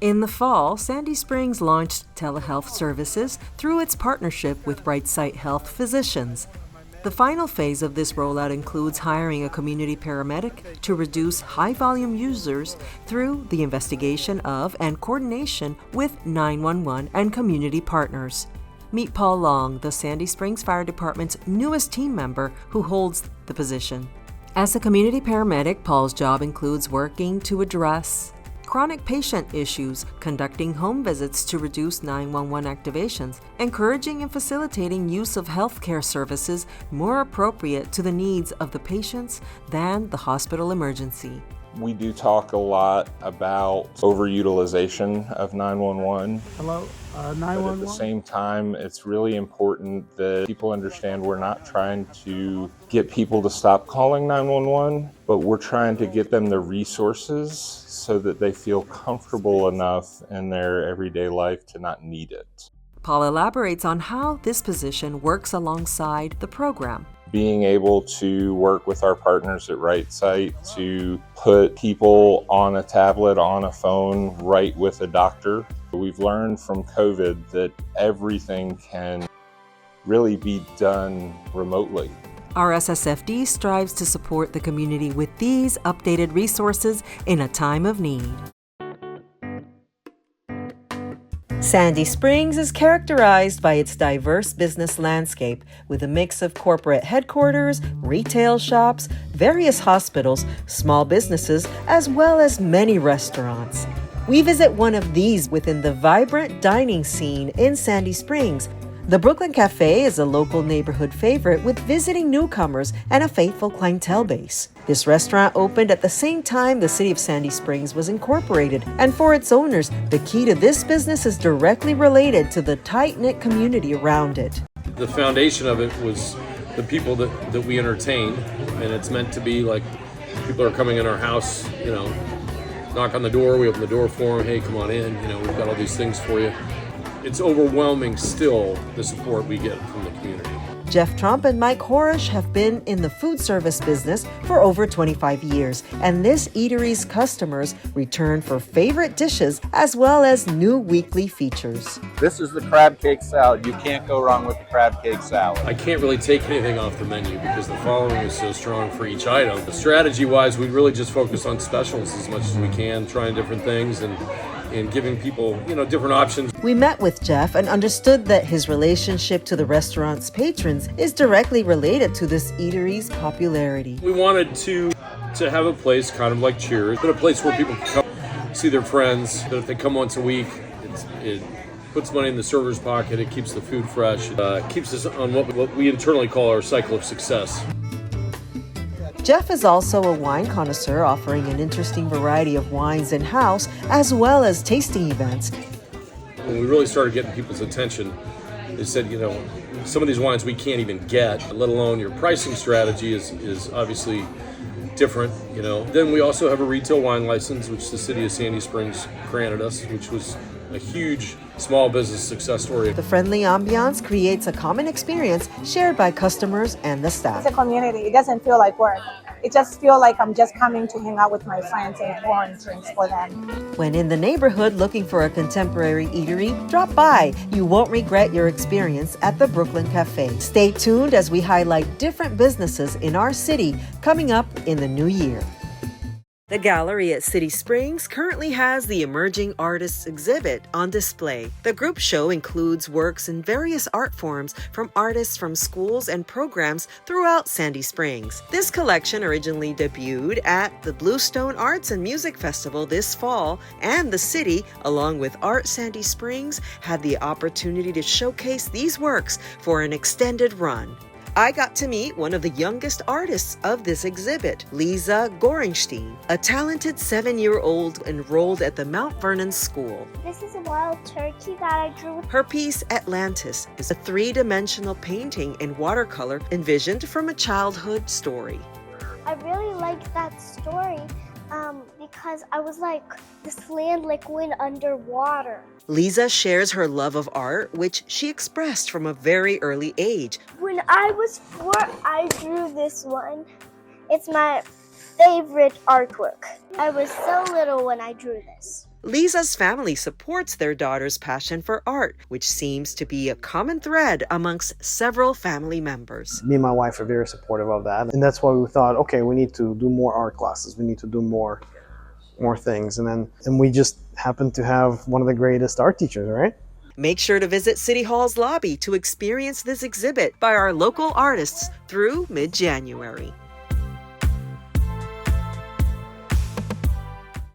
In the fall, Sandy Springs launched telehealth services through its partnership with RightSite Health Physicians. The final phase of this rollout includes hiring a community paramedic to reduce high-volume users through the investigation of and coordination with 911 and community partners. Meet Paul Long, the Sandy Springs Fire Department's newest team member who holds the position. As a community paramedic, Paul's job includes working to address chronic patient issues, conducting home visits to reduce 911 activations, encouraging and facilitating use of healthcare services more appropriate to the needs of the patients than the hospital emergency. We do talk a lot about overutilization of 911. Hello, 911? But at the same time, it's really important that people understand we're not trying to get people to stop calling 911, but we're trying to get them the resources so that they feel comfortable enough in their everyday life to not need it. Paul elaborates on how this position works alongside the program. Being able to work with our partners at RightSite to put people on a tablet, on a phone, right with a doctor. We've learned from COVID that everything can really be done remotely. Our SSFD strives to support the community with these updated resources in a time of need. Sandy Springs is characterized by its diverse business landscape with a mix of corporate headquarters, retail shops, various hospitals, small businesses, as well as many restaurants. We visit one of these within the vibrant dining scene in Sandy Springs. The Brooklyn Café is a local neighborhood favorite with visiting newcomers and a faithful clientele base. This restaurant opened at the same time the city of Sandy Springs was incorporated, and for its owners, the key to this business is directly related to the tight-knit community around it. The foundation of it was the people that we entertain, and it's meant to be like people are coming in our house, knock on the door, we open the door for them, hey, come on in, we've got all these things for you. It's overwhelming still, the support we get from the community. Jeff Trump and Mike Horish have been in the food service business for over 25 years, and this eatery's customers return for favorite dishes as well as new weekly features. This is the crab cake salad. You can't go wrong with the crab cake salad. I can't really take anything off the menu because the following is so strong for each item. Strategy-wise, we really just focus on specials as much as we can, trying different things and giving people, different options. We met with Jeff and understood that his relationship to the restaurant's patrons is directly related to this eatery's popularity. We wanted to have a place kind of like Cheers, but a place where people can come see their friends. But if they come once a week, it puts money in the server's pocket, it keeps the food fresh, it keeps us on what we internally call our cycle of success. Jeff is also a wine connoisseur, offering an interesting variety of wines in-house, as well as tasting events. When we really started getting people's attention, they said, some of these wines we can't even get, let alone your pricing strategy is obviously different, Then we also have a retail wine license, which the city of Sandy Springs granted us, which was a huge small business success story. The friendly ambiance creates a common experience shared by customers and the staff. It's a community. It doesn't feel like work. It just feels like I'm just coming to hang out with my friends and pouring drinks for them. When in the neighborhood looking for a contemporary eatery, drop by. You won't regret your experience at the Brooklyn Café. Stay tuned as we highlight different businesses in our city coming up in the new year. The gallery at City Springs currently has the Emerging Artists exhibit on display. The group show includes works in various art forms from artists from schools and programs throughout Sandy Springs. This collection originally debuted at the Bluestone Arts and Music Festival this fall, and the city, along with Art Sandy Springs, had the opportunity to showcase these works for an extended run. I got to meet one of the youngest artists of this exhibit, Lisa Goringstein, a talented 7-year-old enrolled at the Mount Vernon School. This is a wild turkey that I drew. Her piece, Atlantis, is a 3-dimensional painting in watercolor envisioned from a childhood story. I really liked that story because I was like, this land went underwater. Lisa shares her love of art, which she expressed from a very early age. When I was 4, I drew this one. It's my favorite artwork. I was so little when I drew this. Lisa's family supports their daughter's passion for art, which seems to be a common thread amongst several family members. Me and my wife are very supportive of that. And that's why we thought, okay, we need to do more art classes. We need to do more things. And we just happen to have one of the greatest art teachers, right? Make sure to visit City Hall's lobby to experience this exhibit by our local artists through mid-January.